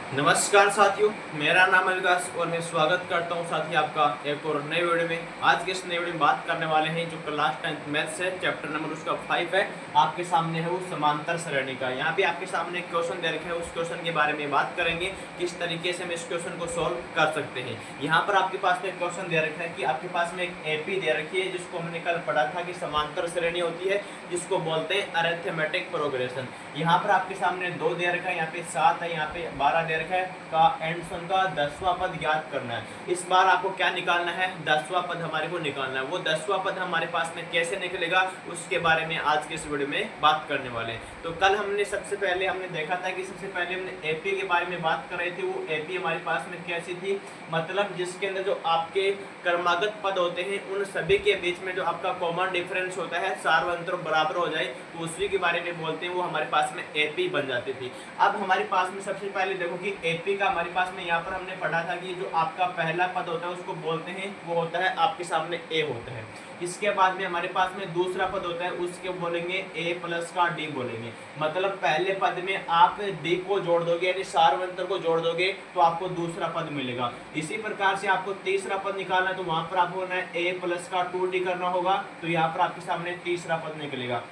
नमस्कार साथियों, मेरा नाम है विकास और मैं स्वागत करता हूं साथी आपका एक और नए वीडियो में। आज के इस नए वीडियो में बात करने वाले हैं जो क्लास 10th मैथ्स है, चैप्टर नंबर उसका 5 है। आपके सामने है वो समांतर श्रेणी का। यहाँ पे आपके सामने एक क्वेश्चन दे रखे है, उस क्वेश्चन के बारे में बात करेंगे किस तरीके से हम इस क्वेश्चन को सोल्व कर सकते हैं। यहाँ पर आपके पास में क्वेश्चन दे रखा है कि आपके पास में एक एपी दे रखी है जिसको हमने कल पढ़ा था कि समांतर श्रेणी होती है, जिसको बोलते हैं अरिथमेटिक प्रोग्रेशन। यहाँ पर आपके सामने 2 दे रखा है, यहाँ पे 7 है, यहाँ पे 12 दे रखा है का एंडसन का 10वां पद ज्ञात करना है। इस बार आपको क्या निकालना है, 10वां पद हमारे को निकालना है। वो 10वां पद हमारे पास में कैसे निकलेगा उसके बारे में आज के इस वीडियो में बात करने वाले हैं। तो कल हमने सबसे पहले हमने देखा था कि सबसे पहले हमने एपी के बारे में बात कर रहे थे। वो एपी हमारे पास में कैसी थी, मतलब जिसके अंदर जो आपके क्रमागत पद होते हैं उन सभी के बीच में जो आपका कॉमन डिफरेंस होता है सार्वंतर बराबर हो जाए, तो उसी के बारे में बोलते हैं। वो हमारे पास में एपी बन जाती थी। अब हमारे पास में सबसे पहले देखो कि एपी का हमारे पास में यहाँ पर हमने पढ़ा था कि जो आपका पहला पद होता है उसको बोलते हैं, वो होता है आपके सामने ए होता है। इसके बाद में हमारे पास में दूसरा पद होता है, उसके बोलेंगे ए प्लस का डी बोलेंगे। मतलब पहले पद में आप डी को जोड़ दोगे यानी सार्वंतर को जोड़ दोगे तो आपको दूसरा पद मिलेगा। इसी प्रकार से आपको तीसरा पद निकालना है, तो वहां पर आपको ए प्लस का 2d करना होगा, तो यहाँ पर आपके सामने तीसरा पद निकलेगा।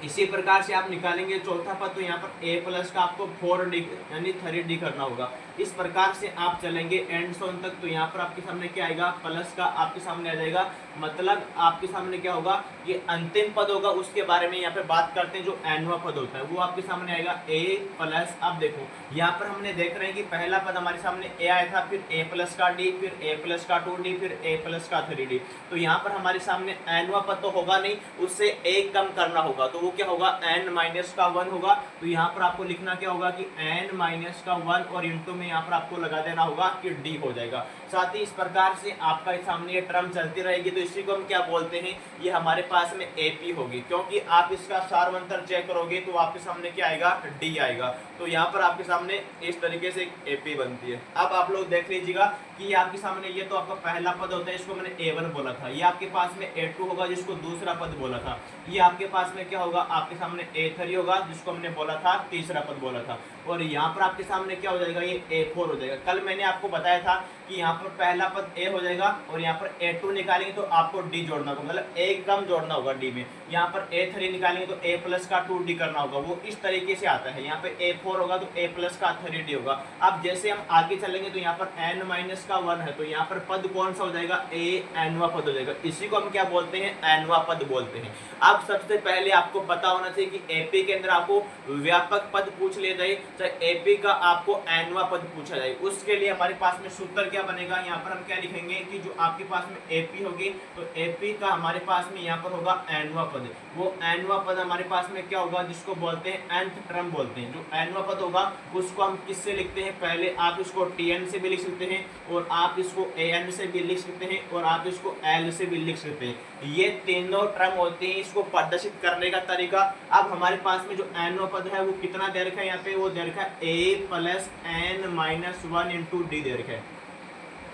इसी प्रकार से आप निकालेंगे चौथा पद, तो यहाँ पर a प्लस का आपको 4d यानी 3d करना होगा। इस प्रकार से आप चलेंगे एंड सोन तक, तो यहाँ पर आपके सामने क्या आएगा, प्लस का आपके सामने आ जाएगा। मतलब आपके सामने क्या होगा, ये अंतिम पद होगा, उसके बारे में यहाँ पे बात करते हैं। जो एनवा पद होता है वो आपके सामने आएगा a प्लस। अब देखो यहाँ पर हमने देख रहे हैं कि पहला पद हमारे सामने a आया था, फिर a प्लस का d, फिर a प्लस का 2d, फिर a प्लस का 3d। तो यहाँ पर हमारे सामने एनवा पद तो होगा नहीं, उससे एक कम करना होगा, तो क्या होगा n माइनस का 1 होगा। तो यहाँ पर आपको लिखना क्या होगा कि n माइनस का 1 और इंटू में यहाँ पर आपको लगा देना होगा कि d हो जाएगा। साथ ही इस प्रकार से आपका सामने ये टर्म चलती रहेगी, तो इसी को हम क्या बोलते हैं, ये हमारे पास में AP होगी। क्योंकि आप इसका सार्वंतर चेक करोगे तो आपके सामने क्या आएगा, D आएगा। तो यहाँ पर आपके सामने इस तरीके से AP बनती है। अब आप लोग देख लीजिएगा कि आपके सामने ये तो आपका पहला पद होता है, इसको मैंने A1 बोला था। ये आपके पास में A2 होगा जिसको दूसरा पद बोला था। ये आपके पास में क्या होगा, आपके सामने A3 होगा जिसको हमने बोला था तीसरा पद बोला था। और यहाँ पर आपके सामने क्या हो जाएगा, ये A4 हो जाएगा। कल मैंने आपको बताया था कि यहाँ पर पहला पद A हो जाएगा और यहाँ पर A2 निकालेंगे तो आपको D जोड़ना होगा, मतलब एक कम जोड़ना होगा D में। यहाँ पर A3 निकालेंगे तो A प्लस का 2D करना होगा, वो इस तरीके से आता है। यहाँ पे A4 होगा तो A प्लस का 3D होगा। अब जैसे हम आगे चलेंगे तो यहाँ पर n माइनस का 1 है, तो यहाँ पर पद कौन सा हो जाएगा, A nवा पद हो जाएगा। इसी को हम क्या बोलते हैं, nवा पद बोलते हैं। अब सबसे पहले आपको पता होना चाहिए कि एपी के अंदर आपको व्यापक पद पूछ लिया जाए, चाहे एपी का आपको एनवा पद पूछा जाए, उसके लिए हमारे पास में सूत्र क्या बनेगा। यहाँ पर हम क्या लिखेंगे कि जो आपके पास में एपी होगी तो एपी का हमारे पास में यहाँ पर होगा एनवा पद। वो एनवा पद हमारे पास में क्या होगा, जिसको बोलते हैं nth टर्म बोलते हैं। जो एनवा पद होगा उसको हम किससे लिखते हैं, पहले आप इसको tn से भी लिख सकते हैं और आप इसको an से भी लिख सकते हैं और आप इसको l से भी लिख सकते हैं। ये तीनों टर्म होते हैं इसको प्रदर्शित करने का तरीका। अब हमारे पास में जो एनवा पद है वो कितना दे रखा है, यहाँ पे वो दे रखा है a plus n minus 1 into d दे रखा है।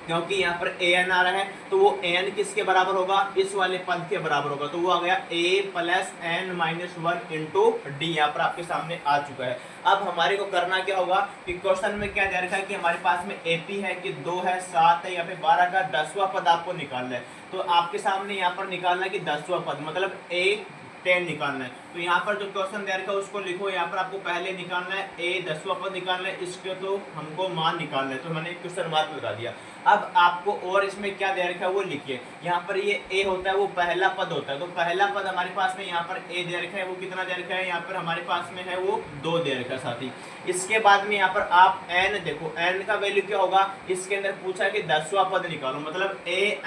क्योंकि यहाँ पर an आ रहा है तो वो an किसके बराबर होगा, इस वाले पद के बराबर होगा, तो वो आ गया a plus n minus 1 into D. यहाँ पर आपके सामने आ चुका है। अब हमारे को करना क्या होगा कि क्वेश्चन में क्या दे रखा है कि हमारे पास में AP है कि 2 है, 7 है, या फिर 12 का 10वां पद आपको निकालना है। तो आपके सामने यहाँ पर निकालना है कि 10वां पद, मतलब A10 निकालना है। तो यहाँ पर जो क्वेश्चन दे रखा है उसको लिखो। यहाँ पर आपको पहले निकालना है A 10वां पद निकालना है, इसके तो हमको मान निकालना है, तो मैंने क्वेश्चन मार्क लगा दिया। अब आपको और इसमें क्या दे रखा है वो लिखिए। यहाँ पर ये A होता है वो पहला पद होता है, तो पहला पद हमारे पास में यहाँ पर A दे रखा है, वो कितना दे रखा है, यहाँ पर हमारे पास में है वो 2 दे रखा है साथी। इसके बाद में यहाँ पर आप n देखो, n का वैल्यू क्या होगा, इसके अंदर पूछा कि 10वां पद निकालो, मतलब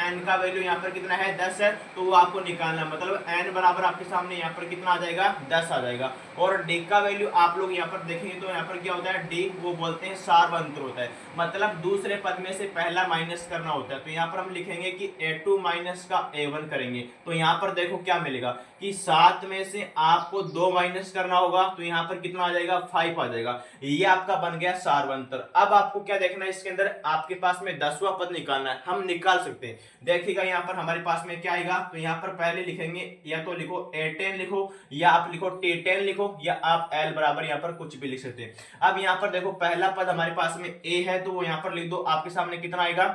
n का वैल्यू यहाँ पर कितना है, 10 है, तो वो आपको निकालना है। मतलब n बराबर आपके सामने यहाँ पर कितना आ जाएगा, 10 आ जाएगा। और d का वैल्यू आप लोग यहाँ पर देखेंगे तो यहाँ पर क्या होता है, d वो बोलते हैं सार्वंतर होता है, मतलब दूसरे पद में से पहला माइनस करना होता है। तो यहाँ पर हम लिखेंगे कि A2 माइनस का A1 करेंगे, तो यहाँ पर देखो क्या मिलेगा कि 7 में से आपको 2 माइनस करना होगा, तो यहाँ पर कितना आ जाएगा, 5 आ जाएगा। ये आपका बन गया सार्वंतर। अब आपको क्या देखना है, इसके अंदर आपके पास में 10वां पद निकालना है, हम निकाल सकते हैं। देखिएगा यहाँ पर हमारे पास में क्या आएगा, तो यहाँ पर पहले लिखेंगे, या तो लिखो A10 लिखो या आप लिखो T10 लिखो, हो, या आप l बराबर यहाँ पर कुछ भी लिख सकते हैं। अब यहाँ पर देखो पहला पद हमारे पास में a है, तो वो यहाँ पर लिख दो, आपके सामने कितना आएगा,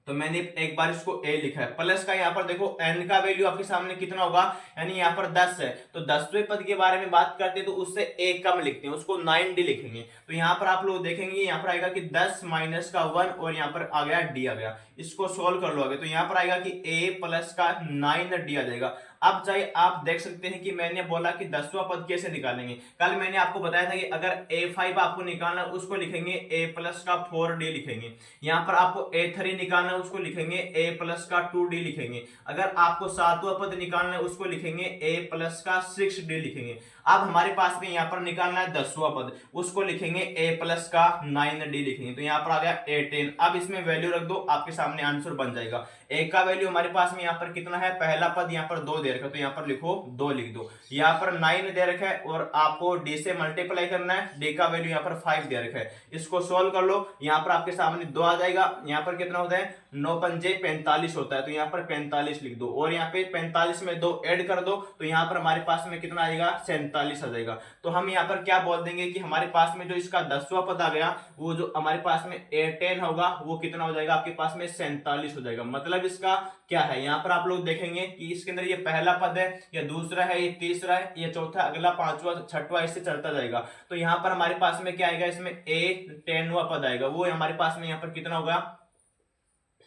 तो मैंने एक बार इसको a लिखा है, प्लस का यहाँ पर देखो n का वैल्यू आपके सामने कितना होगा, यानी यहाँ पर 10 है, तो 10वें पद के बारे में बात करते हैं तो उससे एक कम लिखते हैं, उसको 9d लिखेंगे। तो यहाँ पर आप लोग देखेंगे यहाँ पर आएगा कि 10 माइनस का 1 और यहाँ पर आ गया d आ गया, इसको सोल्व कर लो आगे, तो यहाँ पर आएगा कि a प्लस का 9d आ जाएगा। अब चाहे आप देख सकते हैं कि मैंने बोला कि 10वां पद कैसे निकालेंगे, कल मैंने आपको बताया था कि अगर a5 आपको निकालना है उसको लिखेंगे a प्लस का 4d लिखेंगे, यहाँ पर आपको a3 निकालना है उसको लिखेंगे a प्लस का 2d लिखेंगे, अगर आपको 7वां पद निकालना है उसको लिखेंगे a प्लस का 6d लिखेंगे। अब हमारे पास में यहाँ पर निकालना है 10वां पद, उसको लिखेंगे a प्लस का 9d लिखेंगे, तो यहाँ पर आ गया a10। अब इसमें वैल्यू रख दो, आपके सामने आंसर बन जाएगा। a का वैल्यू हमारे पास में यहाँ पर कितना है, पहला पद यहाँ पर 2 दे रखा है, तो यहाँ पर लिखो 2 लिख दो, यहाँ पर 9 दे रखा है और आपको d से मल्टीप्लाई करना है, d का वैल्यू यहाँ पर 5 दे रखा है, इसको सोल्व कर लो, यहाँ पर आपके सामने 2 आ जाएगा, यहाँ पर कितना होता है 9 पंजे 45 होता है, तो यहाँ पर 45 लिख दो, और यहाँ पे 45 में 2 ऐड कर दो, तो यहाँ पर हमारे पास में कितना आएगा 47 आ जाएगा। तो हम यहाँ पर क्या बोल देंगे कि हमारे पास में जो इसका 10वां पद आ गया, वो जो हमारे पास में a10 होगा वो कितना हो जाएगा, आपके पास में 47 हो जाएगा। मतलब इसका क्या है, यहाँ पर आप लोग देखेंगे कि इसके अंदर ये पहला पद है, ये दूसरा है, ये तीसरा है, ये चौथा, अगला पांचवा छठवां ऐसे चलता जाएगा। तो यहाँ पर हमारे पास में क्या आएगा, इसमें a10वां पद आएगा, वो हमारे पास में यहाँ पर कितना होगा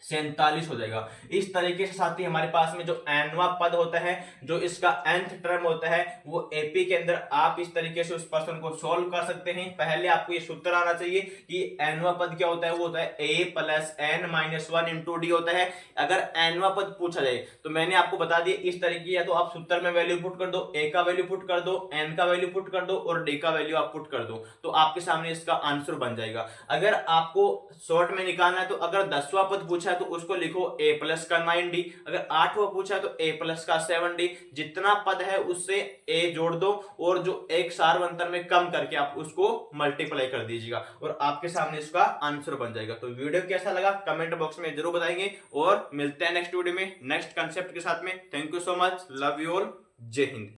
47 हो जाएगा। इस तरीके से साथ ही हमारे पास में जो nवां पद होता है, जो इसका nth टर्म होता है, वो एपी के अंदर आप इस तरीके से उस प्रश्न को सॉल्व कर सकते हैं। पहले आपको ये सूत्र आना चाहिए कि nवां पद क्या होता है, वो होता है a plus n minus 1 into D होता है। अगर nवां पद पूछा जाए तो मैंने आपको बता दिया इस तरीके, या तो आप सूत्र में वैल्यू पुट कर दो, a का वैल्यू पुट कर दो, n का वैल्यू पुट कर दो और d का वैल्यू आप पुट कर दो, तो आपके सामने इसका आंसर बन जाएगा। अगर आपको शॉर्ट में निकालना है तो अगर 10वां पद पूछा है तो उसको लिखो a प्लस का 9d, अगर 8वां पूछा है तो a प्लस का 7d, जितना पद है उससे a जोड़ दो और जो एक सार्वंतर में कम करके आप उसको मल्टीप्लाई कर दीजिएगा और आपके सामने इसका आंसर बन जाएगा। तो वीडियो कैसा लगा कमेंट बॉक्स में जरूर बताएंगे और मिलते हैं नेक्स्ट वीडियो में नेक्स्ट कंसेप्ट के साथ में। Thank you so much, love you all, जय हिंद।